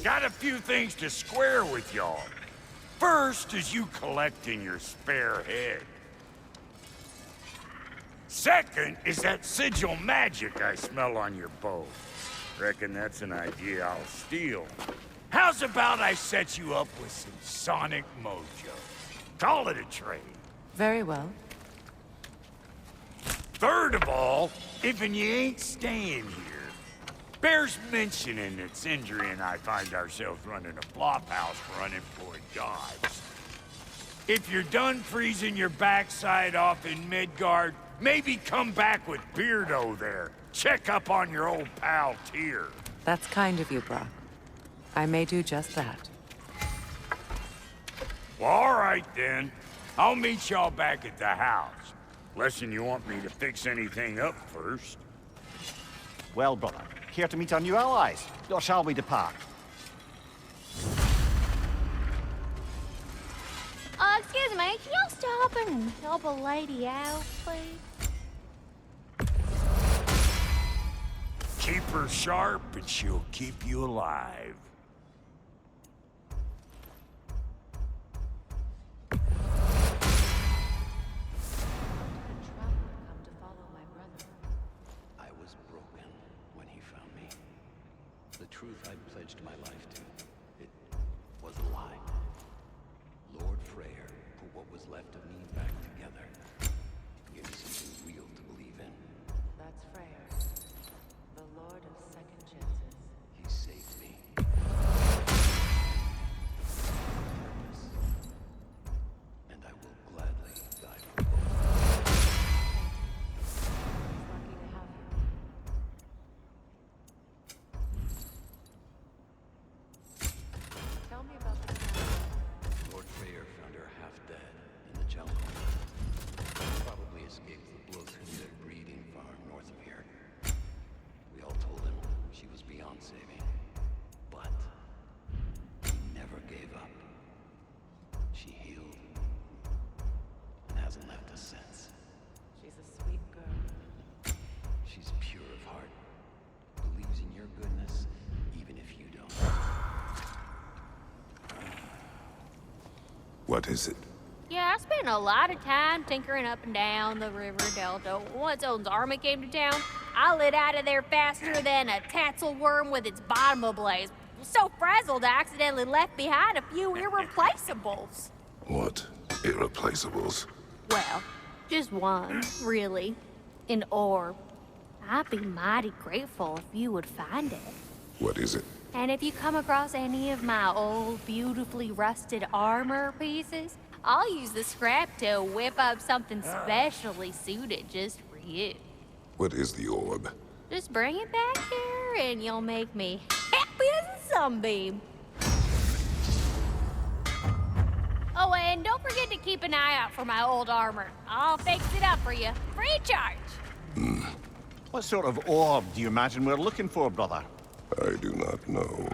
Got a few things to square with y'all. First is you collecting your spare head. Second is that sigil magic I smell on your bow. Reckon that's an idea I'll steal. How's about I set you up with some sonic mojo? Call it a trade. Very well. Third of all, if you ain't staying here, bears mentioning that Sindri and I find ourselves running a flop house for unemployed gods. If you're done freezing your backside off in Midgard, maybe come back with Beardo there. Check up on your old pal Tyr. That's kind of you, Brock. I may do just that. Well, all right then. I'll meet y'all back at the house. Lesson you want me to fix anything up first. Well, brother, care to meet our new allies? Or shall we depart? Excuse me, can y'all stop and help a lady out, please? Keep her sharp and she'll keep you alive. I was broken when he found me. The truth I pledged my life to, it was a lie. Lord Freyr put what was left of me back together. Gave me something real to believe in. That's Freyr, the Lord of Second Chances. He saved me. Purpose. And I will gladly die for both. He's lucky to have you. Tell me about the Lord Freyr found her half dead in the jungle. Probably escaped the Blodshunde breeding farm north of here. We all told him she was beyond saving. But he never gave up. She healed and hasn't left us since. She's a sweet girl. She's pure of heart. Believes in your goodness, even if you don't. What is it? Yeah, I spent a lot of time tinkering up and down the river delta. Once Odin's army came to town, I lit out of there faster than a tassel worm with its bottom ablaze. So frazzled, I accidentally left behind a few irreplaceables. What? Irreplaceables? Well, just one, really. An orb. I'd be mighty grateful if you would find it. What is it? And if you come across any of my old, beautifully rusted armor pieces, I'll use the scrap to whip up something specially suited just for you. What is the orb? Just bring it back here and you'll make me happy as a sunbeam. Oh, and don't forget to keep an eye out for my old armor. I'll fix it up for you, free of charge. What sort of orb do you imagine we're looking for, brother? I do not know.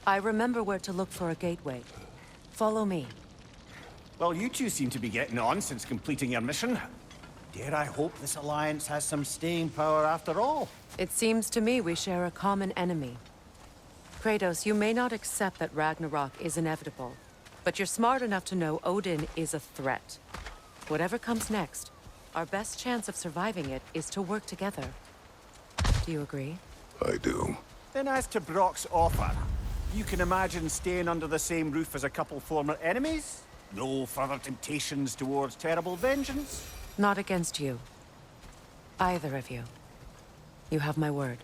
I remember where to look for a gateway. Follow me. Well, you two seem to be getting on since completing your mission. Dare I hope this alliance has some staying power after all? It seems to me we share a common enemy. Kratos, you may not accept that Ragnarok is inevitable, but you're smart enough to know Odin is a threat. Whatever comes next, our best chance of surviving it is to work together. Do you agree? I do. Then as to Brock's offer, you can imagine staying under the same roof as a couple former enemies? No further temptations towards terrible vengeance? Not against you. Either of you. You have my word.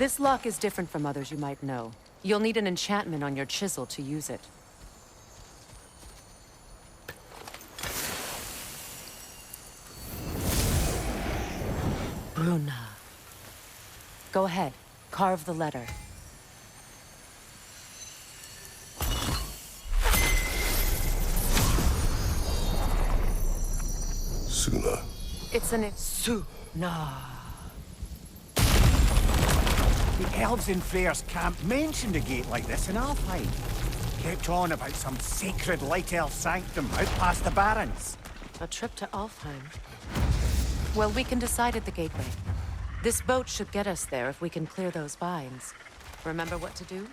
This lock is different from others you might know. You'll need an enchantment on your chisel to use it. Bruna. Go ahead. Carve the letter. Suna. It's an Suna. The elves in Freyr's camp mentioned a gate like this in Alfheim. Kept on about some sacred light elf sanctum out past the Barrens. A trip to Alfheim. Well, we can decide at the gateway. This boat should get us there if we can clear those vines. Remember what to do?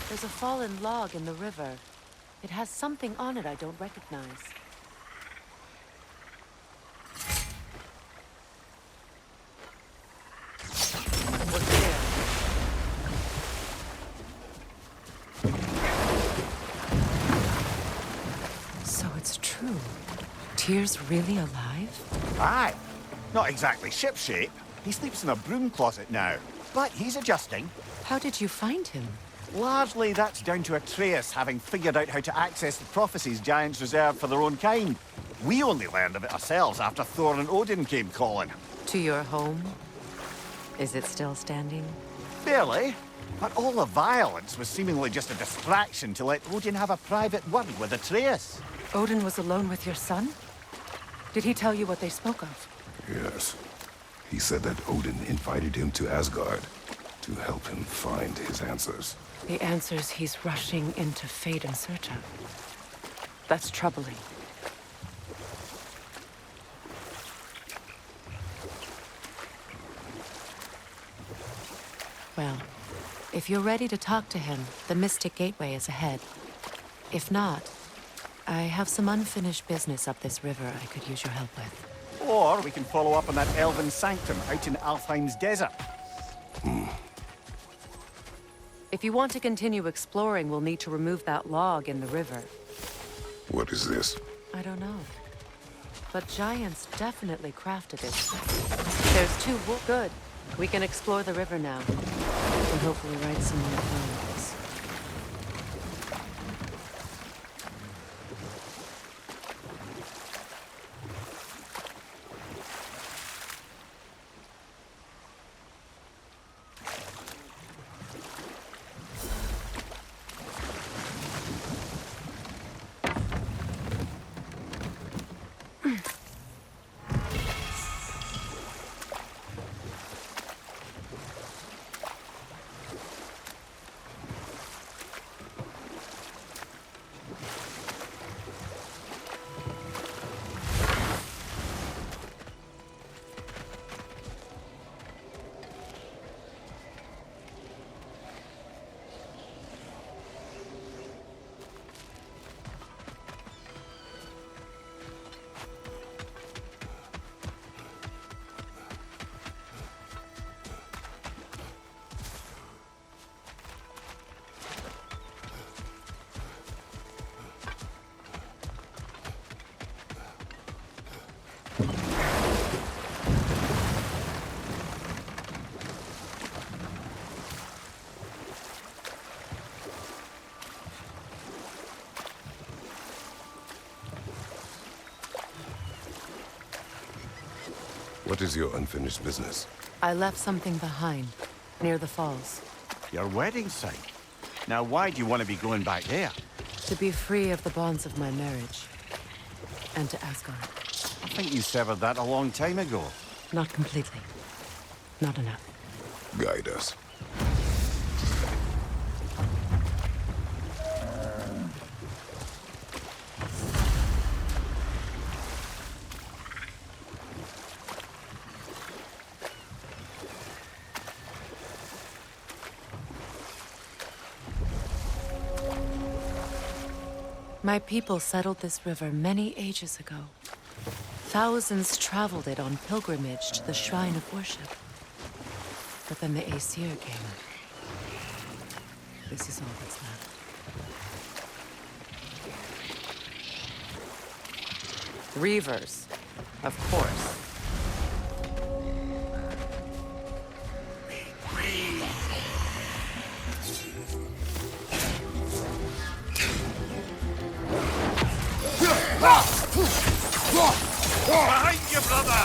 There's a fallen log in the river. It has something on it I don't recognize. We're clear. So it's true. Tyr's really alive? Aye. Not exactly shipshape. He sleeps in a broom closet now. But he's adjusting. How did you find him? Largely, that's down to Atreus having figured out how to access the prophecies giants reserved for their own kind. We only learned of it ourselves after Thor and Odin came calling. To your home? Is it still standing? Barely. But all the violence was seemingly just a distraction to let Odin have a private word with Atreus. Odin was alone with your son? Did he tell you what they spoke of? Yes. He said that Odin invited him to Asgard to help him find his answers. The answers he's rushing into fate in search of. That's troubling. Well, if you're ready to talk to him, the Mystic Gateway is ahead. If not, I have some unfinished business up this river I could use your help with. Or we can follow up on that elven sanctum out in Alfheim's desert. If you want to continue exploring, we'll need to remove that log in the river. What is this? I don't know. But giants definitely crafted it. There's two good. We can explore the river now. And hopefully right some more poems. What is your unfinished business? I left something behind, near the falls. Your wedding site. Now, why do you want to be going back there? To be free of the bonds of my marriage. And to Asgard. I think you severed that a long time ago. Not completely. Not enough. Guide us. My people settled this river many ages ago. Thousands traveled it on pilgrimage to the shrine of worship. But then the Aesir came. This is all that's left. Reavers, of course. Behind you, brother!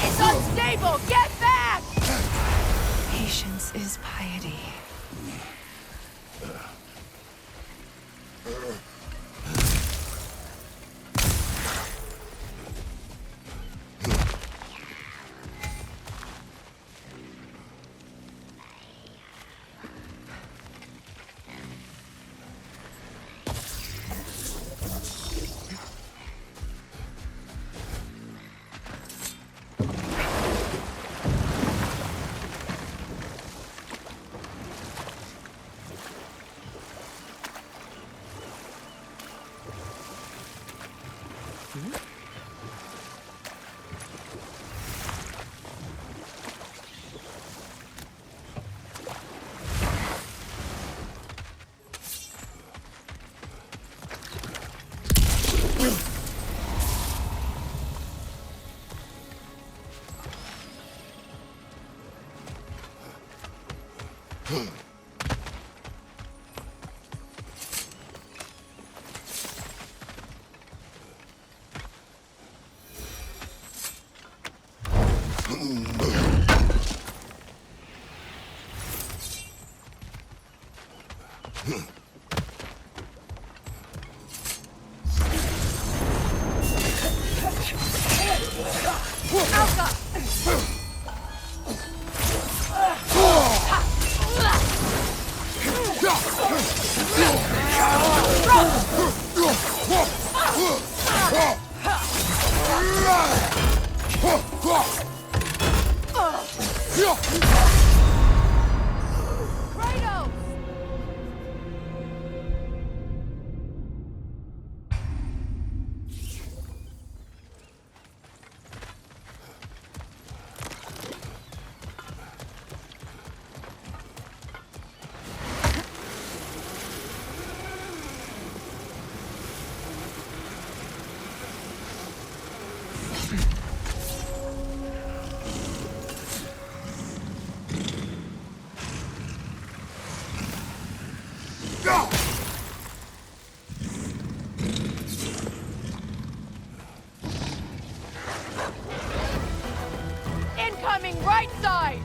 It's unstable! Get back! Patience is piety. Incoming right side!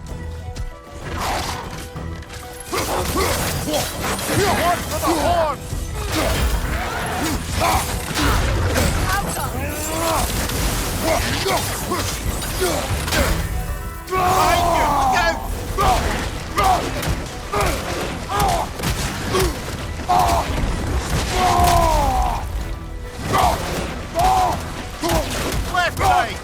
One for the horn! Left side!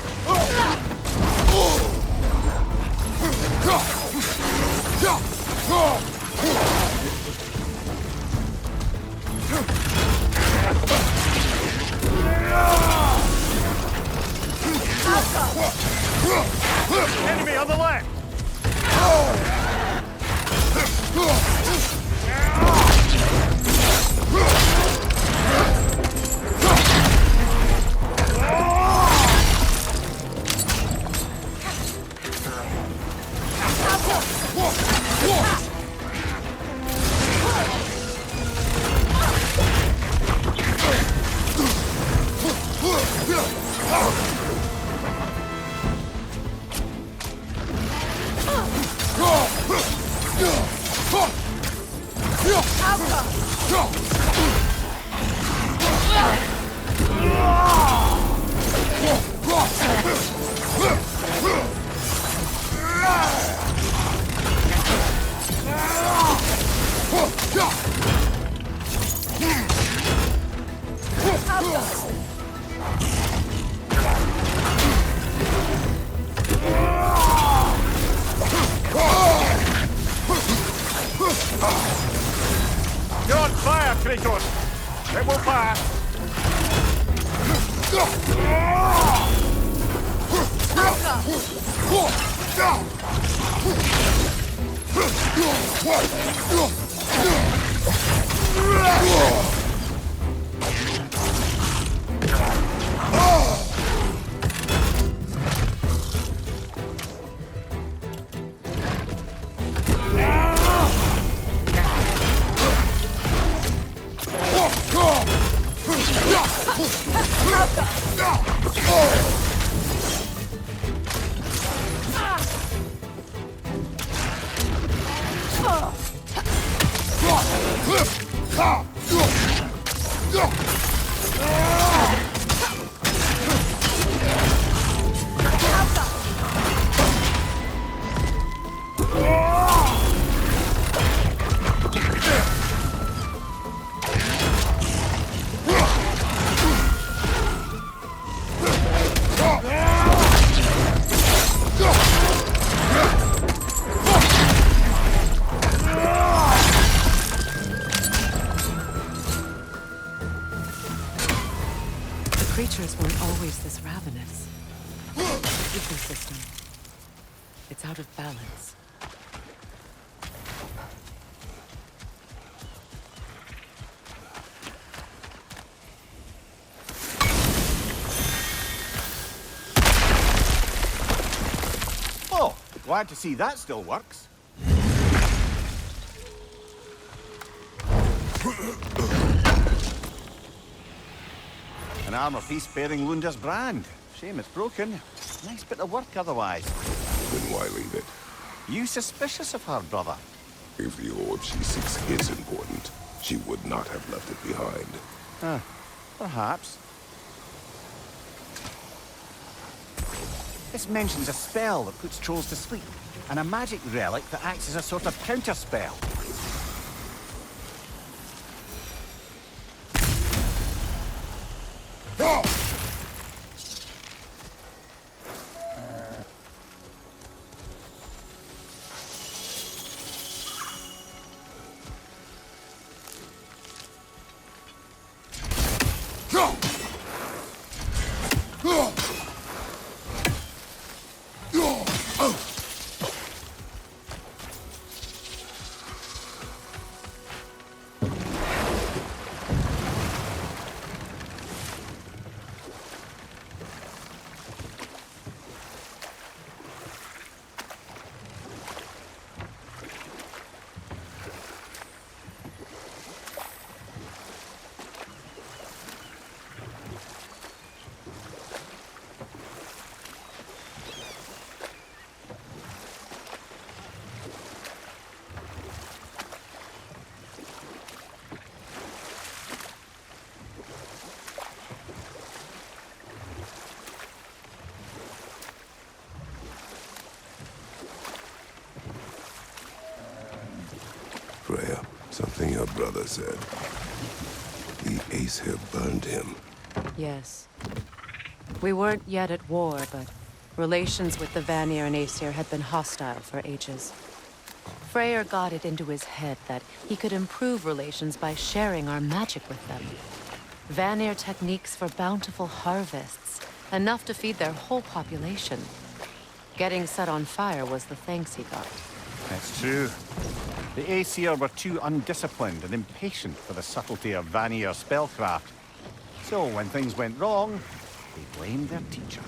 Enemy on the left! Kratos! It will pass! Creatures weren't always this ravenous. The ecosystem. It's out of balance. Oh, glad to see that still works. An armor piece bearing Lunda's brand. Shame it's broken. Nice bit of work otherwise. Then why leave it? You suspicious of her, brother? If the orb she seeks is important, she would not have left it behind. Perhaps. This mentions a spell that puts trolls to sleep, and a magic relic that acts as a sort of counter-spell. Freya, something your brother said. The Aesir burned him. Yes. We weren't yet at war, but relations with the Vanir and Aesir had been hostile for ages. Freyr got it into his head that he could improve relations by sharing our magic with them. Vanir techniques for bountiful harvests, enough to feed their whole population. Getting set on fire was the thanks he got. That's true. The Aesir were too undisciplined and impatient for the subtlety of Vanir spellcraft. So when things went wrong, they blamed their teacher.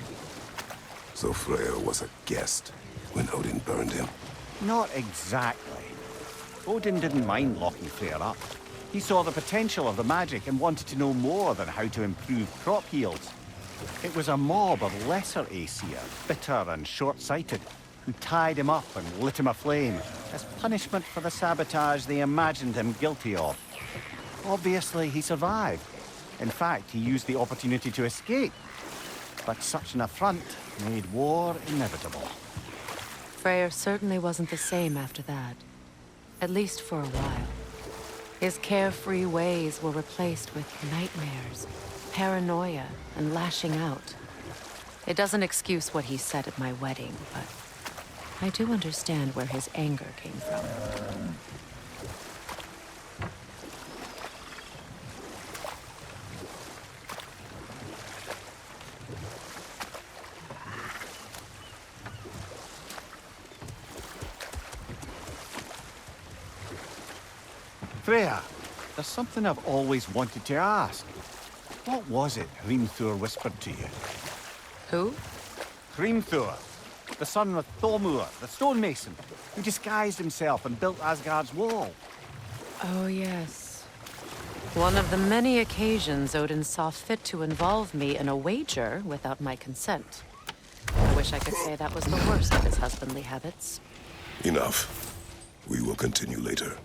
So Freya was a guest when Odin burned him. Not exactly. Odin didn't mind locking Freyr up. He saw the potential of the magic and wanted to know more than how to improve crop yields. It was a mob of lesser Aesir, bitter and short-sighted, who tied him up and lit him aflame as punishment for the sabotage they imagined him guilty of. Obviously, he survived. In fact, he used the opportunity to escape. But such an affront made war inevitable. Freyr certainly wasn't the same after that. At least for a while. His carefree ways were replaced with nightmares, paranoia, and lashing out. It doesn't excuse what he said at my wedding, but I do understand where his anger came from. Freya, there's something I've always wanted to ask. What was it Hrimthur whispered to you? Who? Hrimthur, the son of Thormur, the stonemason, who disguised himself and built Asgard's wall. Oh, yes. One of the many occasions Odin saw fit to involve me in a wager without my consent. I wish I could say that was the worst of his husbandly habits. Enough. We will continue later.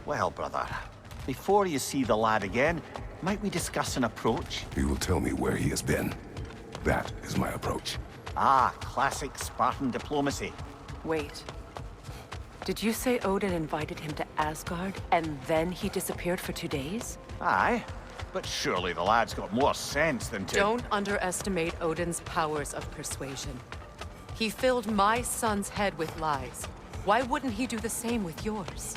Well, brother, before you see the lad again, might we discuss an approach? He will tell me where he has been. That is my approach. Ah, classic Spartan diplomacy. Wait. Did you say Odin invited him to Asgard, and then he disappeared for 2 days? Aye, but surely the lad's got more sense than to... Don't underestimate Odin's powers of persuasion. He filled my son's head with lies. Why wouldn't he do the same with yours?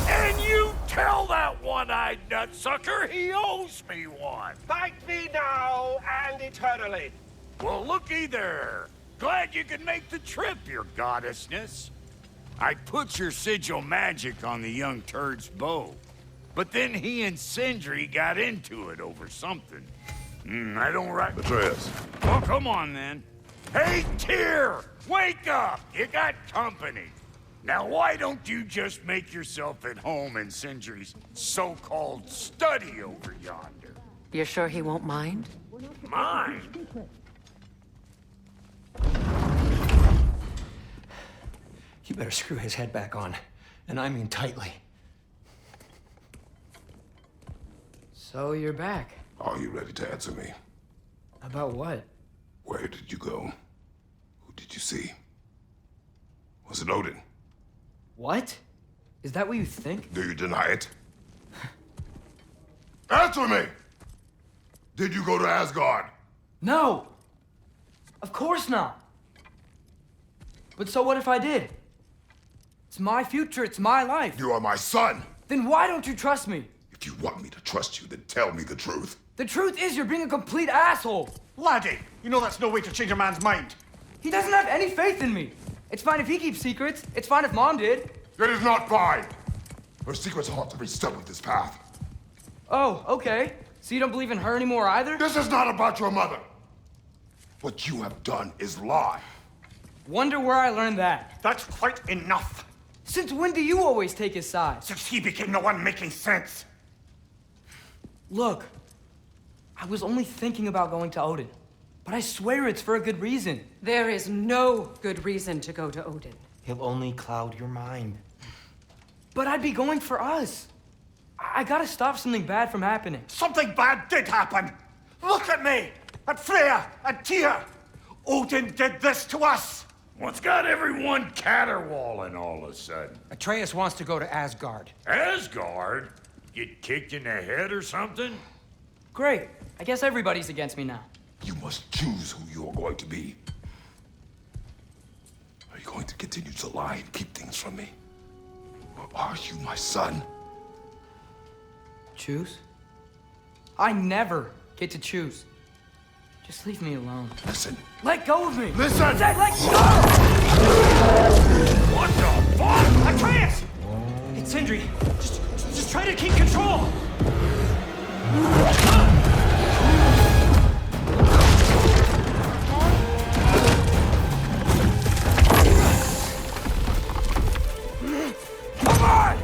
And you tell that one-eyed nutsucker he owes me one. Thank me now and eternally. Well, looky there. Glad you could make the trip, your goddessness. I put your sigil magic on the young turd's bow, but then he and Sindri got into it over something. I don't Atreus. Well, come on then. Hey, Tyr! Wake up! You got company. Now, why don't you just make yourself at home in Sindri's so-called study over yonder? You're sure he won't mind? Mine? You better screw his head back on, and I mean tightly. So you're back. Are you ready to answer me? About what? Where did you go? Who did you see? Was it Odin? What? Is that what you think? Do you deny it? Answer me! Did you go to Asgard? No! Of course not! But so what if I did? It's my future, it's my life. You are my son! Then why don't you trust me? If you want me to trust you, then tell me the truth. The truth is you're being a complete asshole! Laddie, you know that's no way to change a man's mind. He doesn't have any faith in me. It's fine if he keeps secrets. It's fine if Mom did. It is not fine! Her secrets ought to be stuck with this path. Oh, okay. So you don't believe in her anymore either? This is not about your mother. What you have done is lie. Wonder where I learned that. That's quite enough. Since when do you always take his side? Since he became the one making sense. Look, I was only thinking about going to Odin. But I swear it's for a good reason. There is no good reason to go to Odin. He'll only cloud your mind. But I'd be going for us. I gotta stop something bad from happening. Something bad did happen. Look at me, at Freya, at Tyr. Odin did this to us. What's got everyone caterwauling all of a sudden? Atreus wants to go to Asgard. Asgard? Get kicked in the head or something? Great. I guess everybody's against me now. You must choose who you are going to be. Are you going to continue to lie and keep things from me? Or are you my son? Choose? I never get to choose. Just leave me alone. Listen. Let go of me! Listen! I said let go! What the fuck? Atreus! Sindri, just try to keep control! Come on!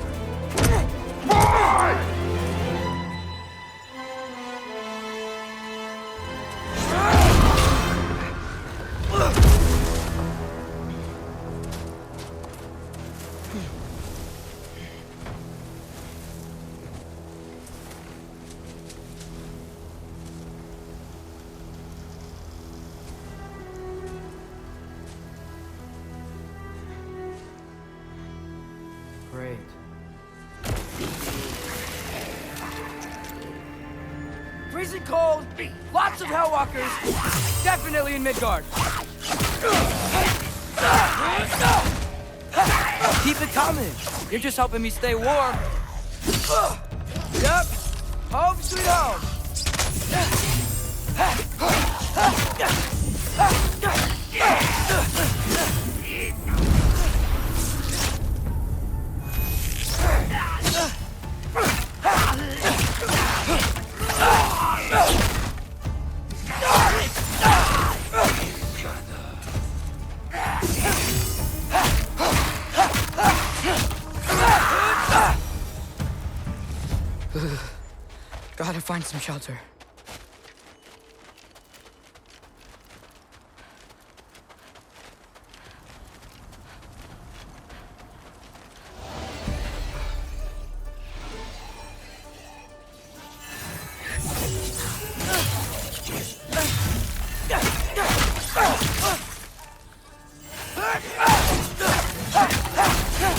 Great. Freezing cold, lots of Hellwalkers, definitely in Midgard. Keep it coming. You're just helping me stay warm. Yep. Home sweet home. Gotta find some shelter.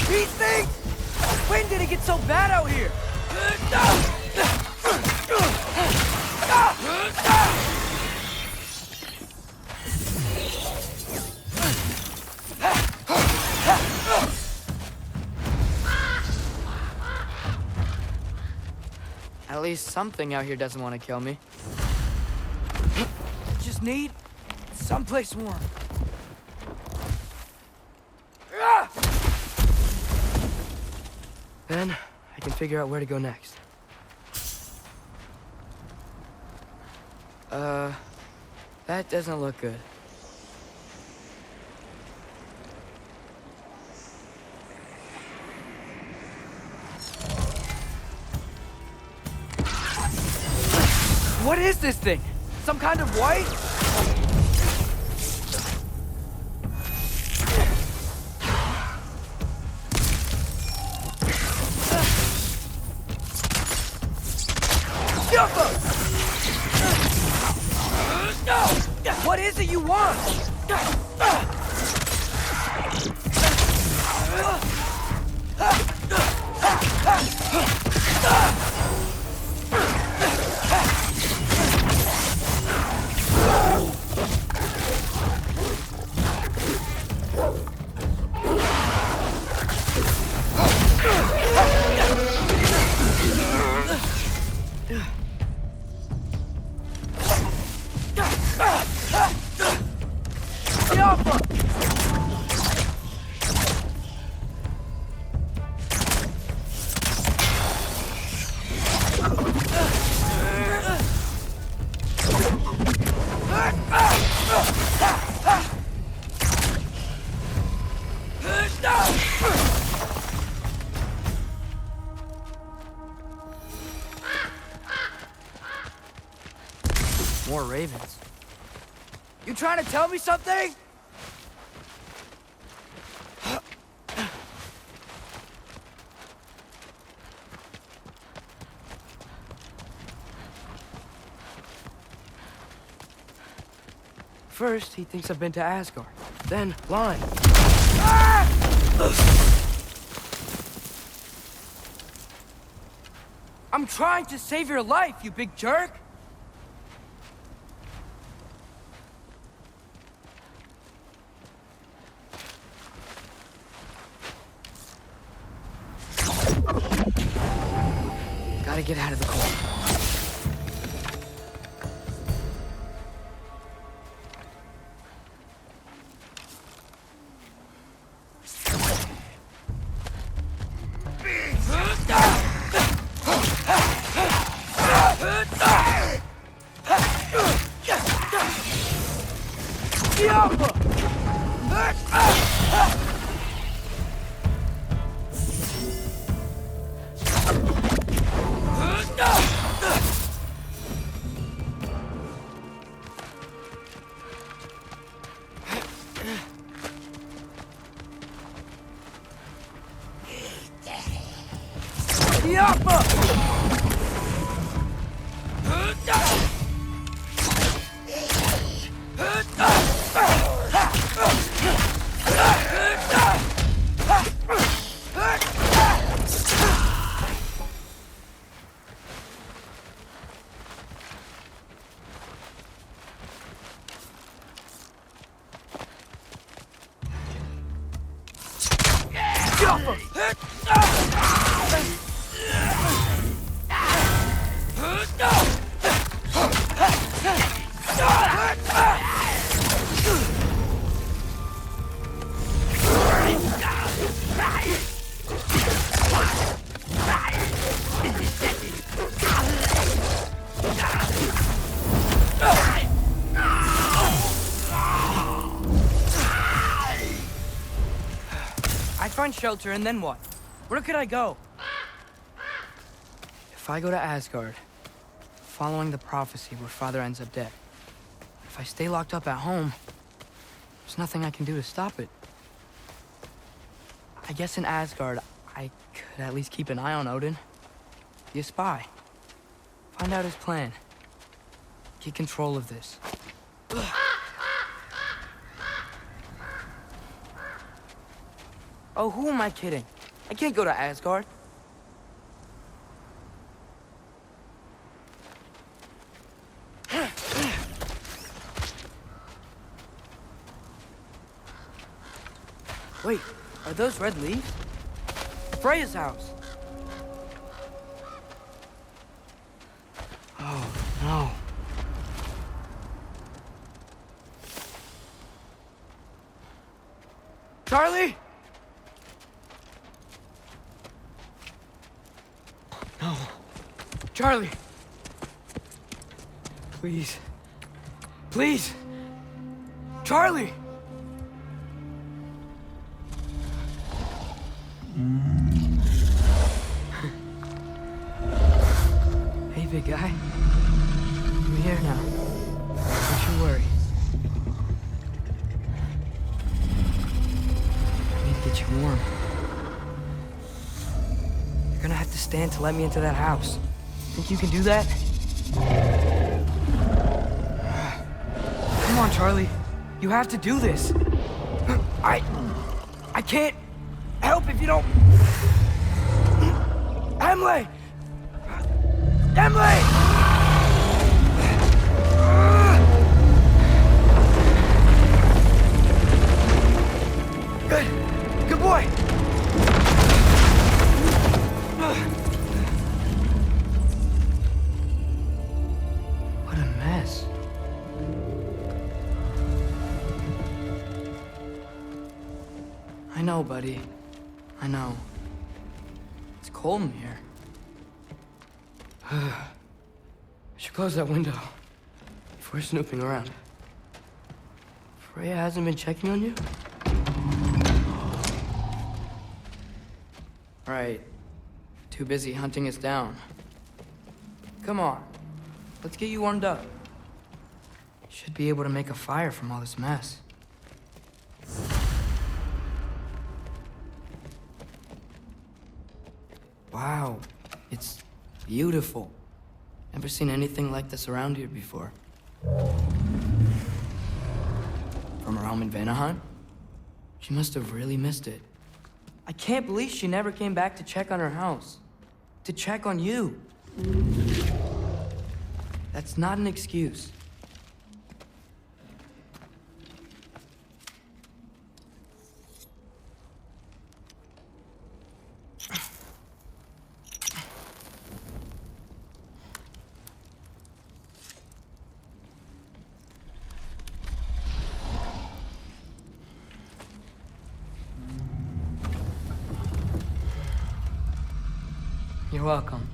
These things! When did it get so bad out here? At least something out here doesn't want to kill me. Just need someplace warm. Then I can figure out where to go next. That doesn't look good. What is this thing? Some kind of white? What is it you want? More ravens. You trying to tell me something? First, he thinks I've been to Asgard. Then, lying. Ah! I'm trying to save your life, you big jerk! Gotta get out of the cold. Find shelter, and then what? Where could I go? If I go to Asgard, following the prophecy where Father ends up dead, if I stay locked up at home, there's nothing I can do to stop it. I guess in Asgard, I could at least keep an eye on Odin. Be a spy. Find out his plan. Get control of this. Oh, who am I kidding? I can't go to Asgard. Wait, are those red leaves? Freya's house. Oh, no. Charlie? No. Charlie. Please. Please. Charlie! Hey, big guy. I'm here now. Don't you worry. I need to get you warm. You're gonna have to stand to let me into that house. Think you can do that? Come on, Charlie. You have to do this. I can't help if you don't... Emily! Emily! Good. Good boy. What a mess. I know, buddy. I know. It's cold in here. I should close that window if we're snooping around. Freya hasn't been checking on you? Right. Too busy hunting us down. Come on. Let's get you warmed up. Should be able to make a fire from all this mess. Wow. It's beautiful. Never seen anything like this around here before. From her home in Vanaheim? She must have really missed it. I can't believe she never came back to check on her house. To check on you. That's not an excuse. You're welcome.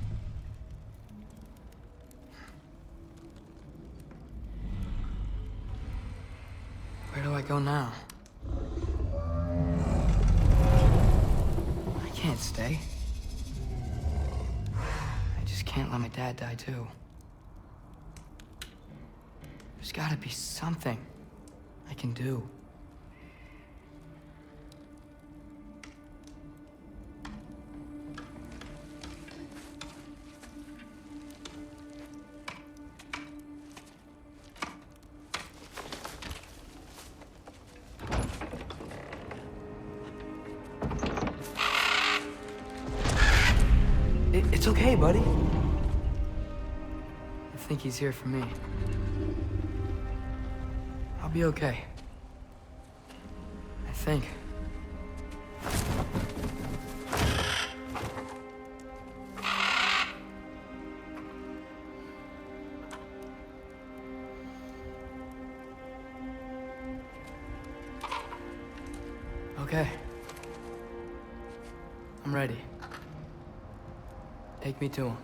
Where do I go now? I can't stay. I just can't let my dad die too. There's gotta be something I can do. It's okay, buddy. I think he's here for me. I'll be okay. I think. Okay. I'm ready. Take me to him.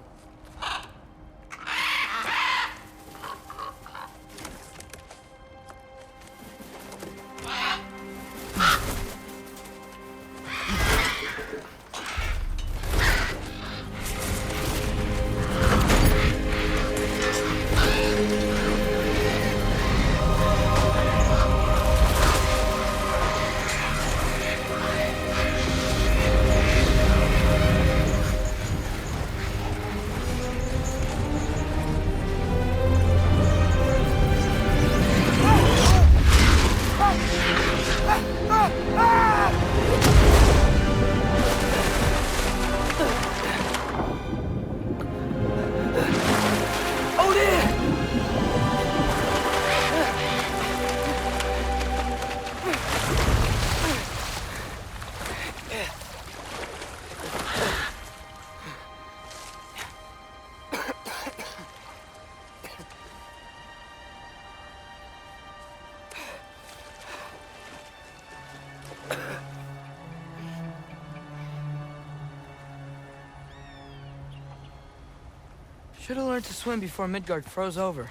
Should have learned to swim before Midgard froze over.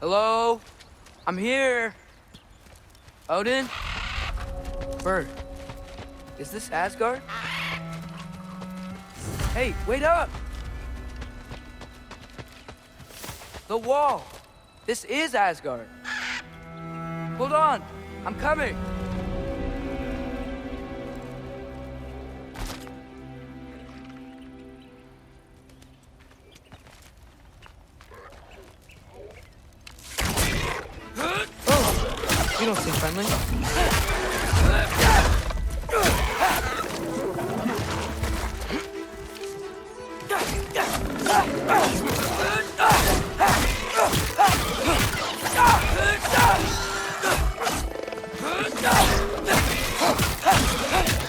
Hello? I'm here. Odin? Bird. Is this Asgard? Hey, wait up! The wall! This is Asgard. Hold on, I'm coming. You don't seem friendly.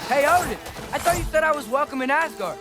Hey, Odin! I thought you said I was welcome in Asgard.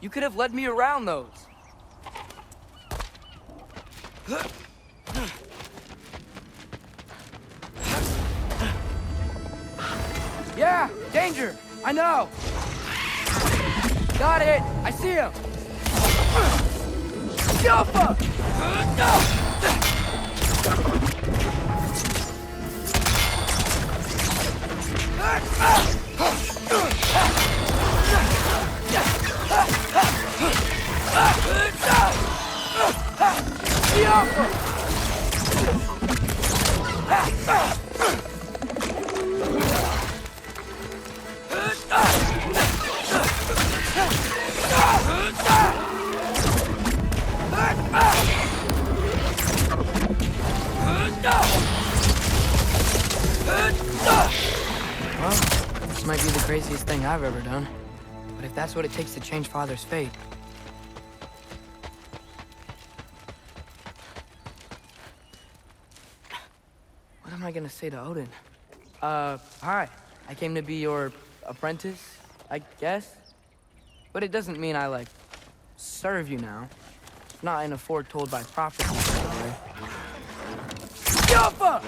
You could have led me around those. Yeah, danger! I know! Got it! I see him! Alpha! might be the craziest thing I've ever done. But if that's what it takes to change Father's fate... What am I gonna say to Odin? Hi. I came to be your apprentice, I guess? But it doesn't mean I, like, serve you now. Not in a foretold by prophecy kind of way. Yoppa!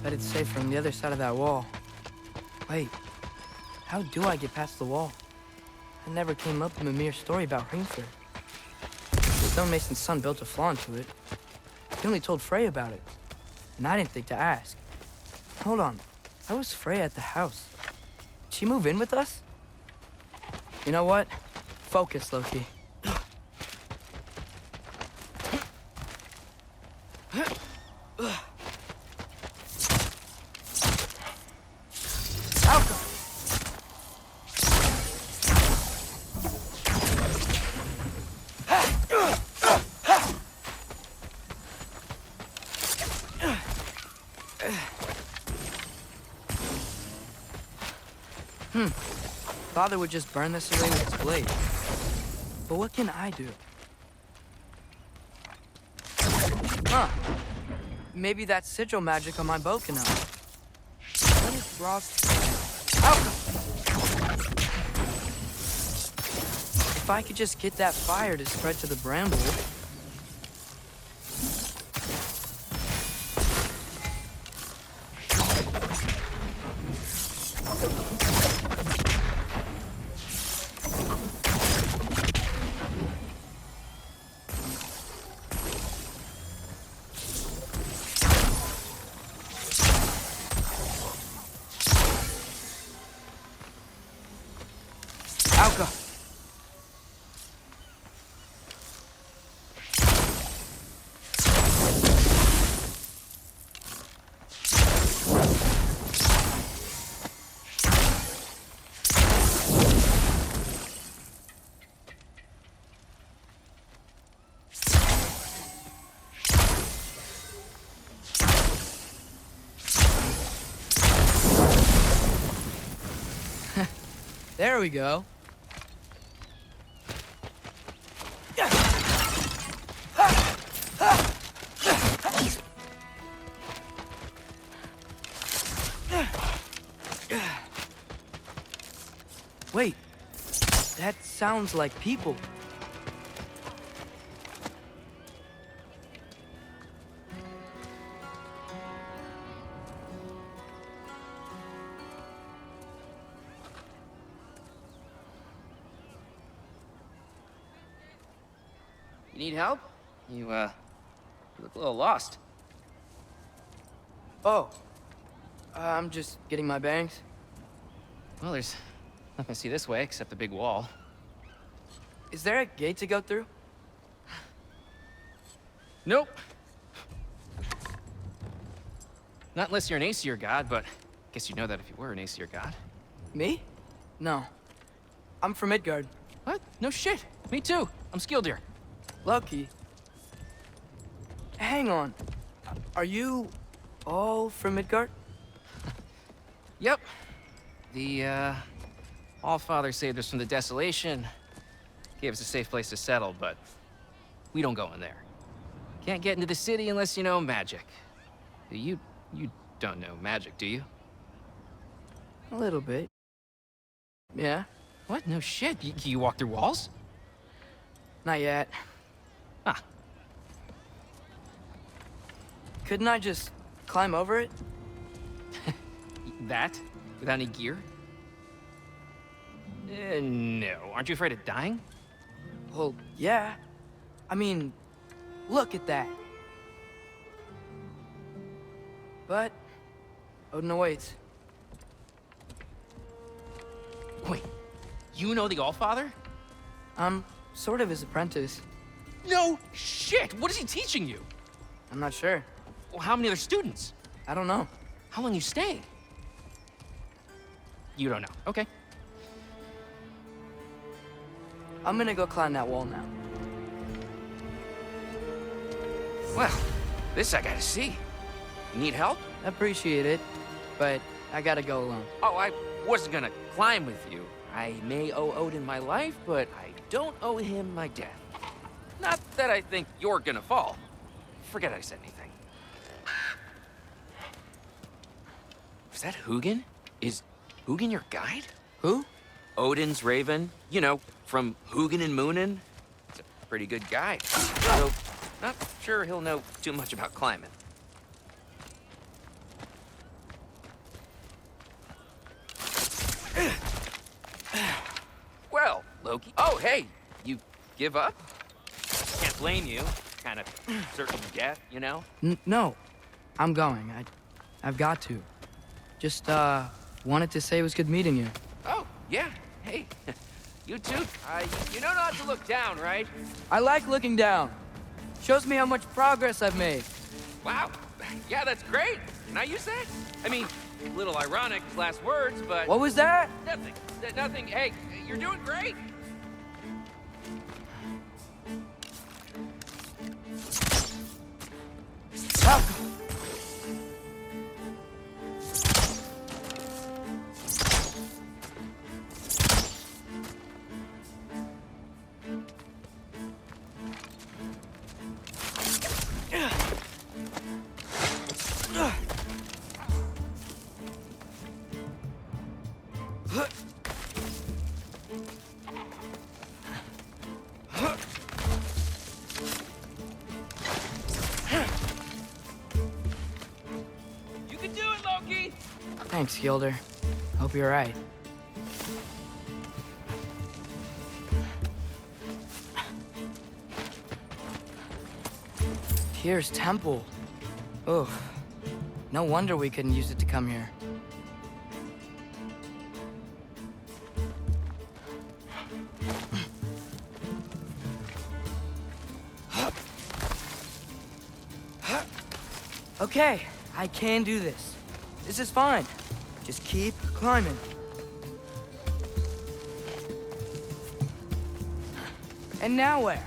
Bet it's safe from the other side of that wall. Wait, how do I get past the wall? I never came up with Mimir's story about Hringfjord. The stonemason's son built a flaw into it. He only told Frey about it, and I didn't think to ask. Hold on, how was Frey at the house? Did she move in with us? You know what? Focus, Loki. Father would just burn this away with his blade. But what can I do? Huh. Maybe that sigil magic on my bow can help. What is Rock... Ow! If I could just get that fire to spread to the bramble... There we go. Wait, that sounds like people. You need help? You look a little lost. Oh, I'm just getting my bearings. Well, there's nothing to see this way except the big wall. Is there a gate to go through? Nope. Not unless you're an Aesir god, but I guess you'd know that if you were an Aesir god. Me? No. I'm from Midgard. What? No shit. Me too. I'm Skildir. Loki. Hang on. Are you all from Midgard? Yep. The, Allfather saved us from the desolation. Gave us a safe place to settle, but we don't go in there. Can't get into the city unless you know magic. You don't know magic, do you? A little bit. Yeah? What? No shit. You walk through walls? Not yet. Ah. Couldn't I just climb over it? That? Without any gear? No. Aren't you afraid of dying? Well, yeah. I mean, look at that. But Odin awaits. Wait, you know the Allfather? I'm sort of his apprentice. No shit! What is he teaching you? I'm not sure. Well, how many other students? I don't know. How long you stay? You don't know. Okay. I'm gonna go climb that wall now. Well, this I gotta see. You need help? Appreciate it, but I gotta go alone. Oh, I wasn't gonna climb with you. I may owe Odin my life, but I don't owe him my death. Not that I think you're gonna fall. Forget I said anything. Was that Hugin? Is Hugin your guide? Who? Odin's raven. You know, from Hugin and Moonin. He's a pretty good guide. Though, not sure he'll know too much about climbing. Well, Loki. Oh, hey, you give up? Can't blame you. Kind of certain death, you know? No, I'm going. I've got to. Just, wanted to say it was good meeting you. Oh, yeah. Hey, you too. You know not to look down, right? I like looking down. Shows me how much progress I've made. Wow. Yeah, that's great. Can I use that? I mean, a little ironic, last words, but... What was that? Nothing. Nothing. Hey, you're doing great. You can do it, Loki. Thanks, Gilder. Hope you're right. Tyr's temple. Oh, no wonder we couldn't use it to come here. Okay, I can do this. This is fine. Just keep climbing. And now where?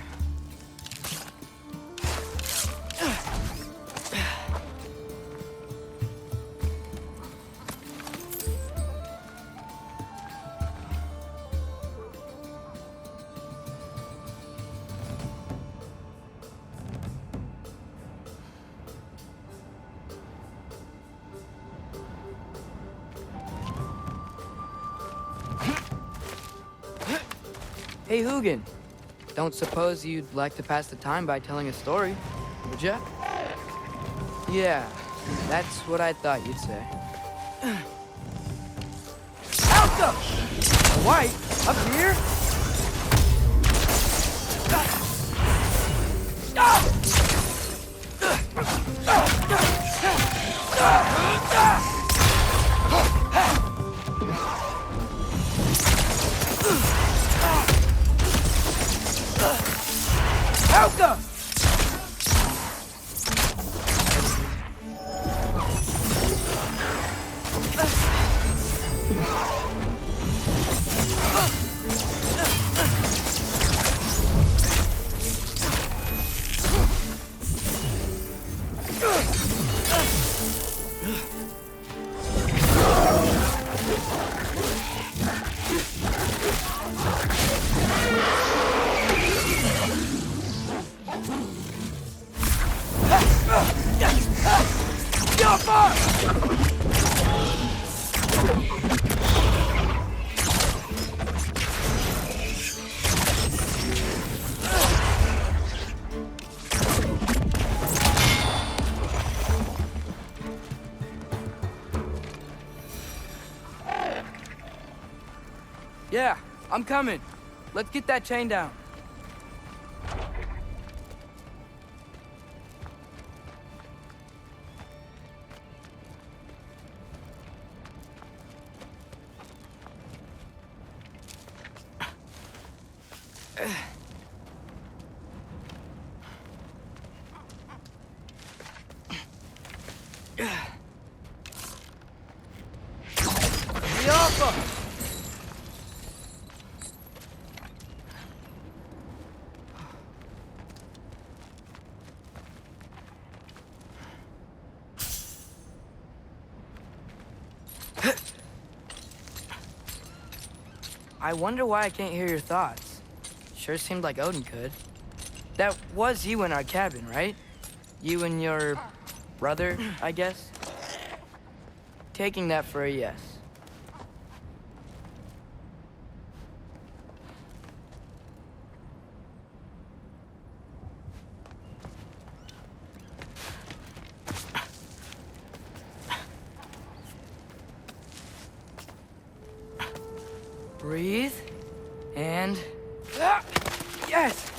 Hey, Hugin. Don't suppose you'd like to pass the time by telling a story, would ya? Yeah, that's what I thought you'd say. Alka! White, up here? Alka! Jumper! Yeah, I'm coming. Let's get that chain down. I wonder why I can't hear your thoughts. Sure seemed like Odin could. That was you in our cabin, right? You and your brother, I guess? Taking that for a yes. Breathe. And... Yes!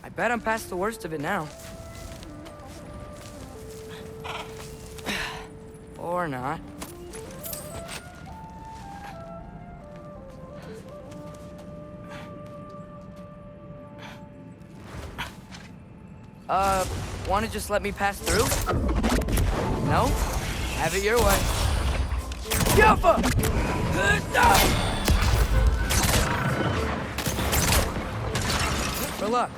I bet I'm past the worst of it now. Or not. Wanna just let me pass through? No? Have it your way. Yuffa! For luck.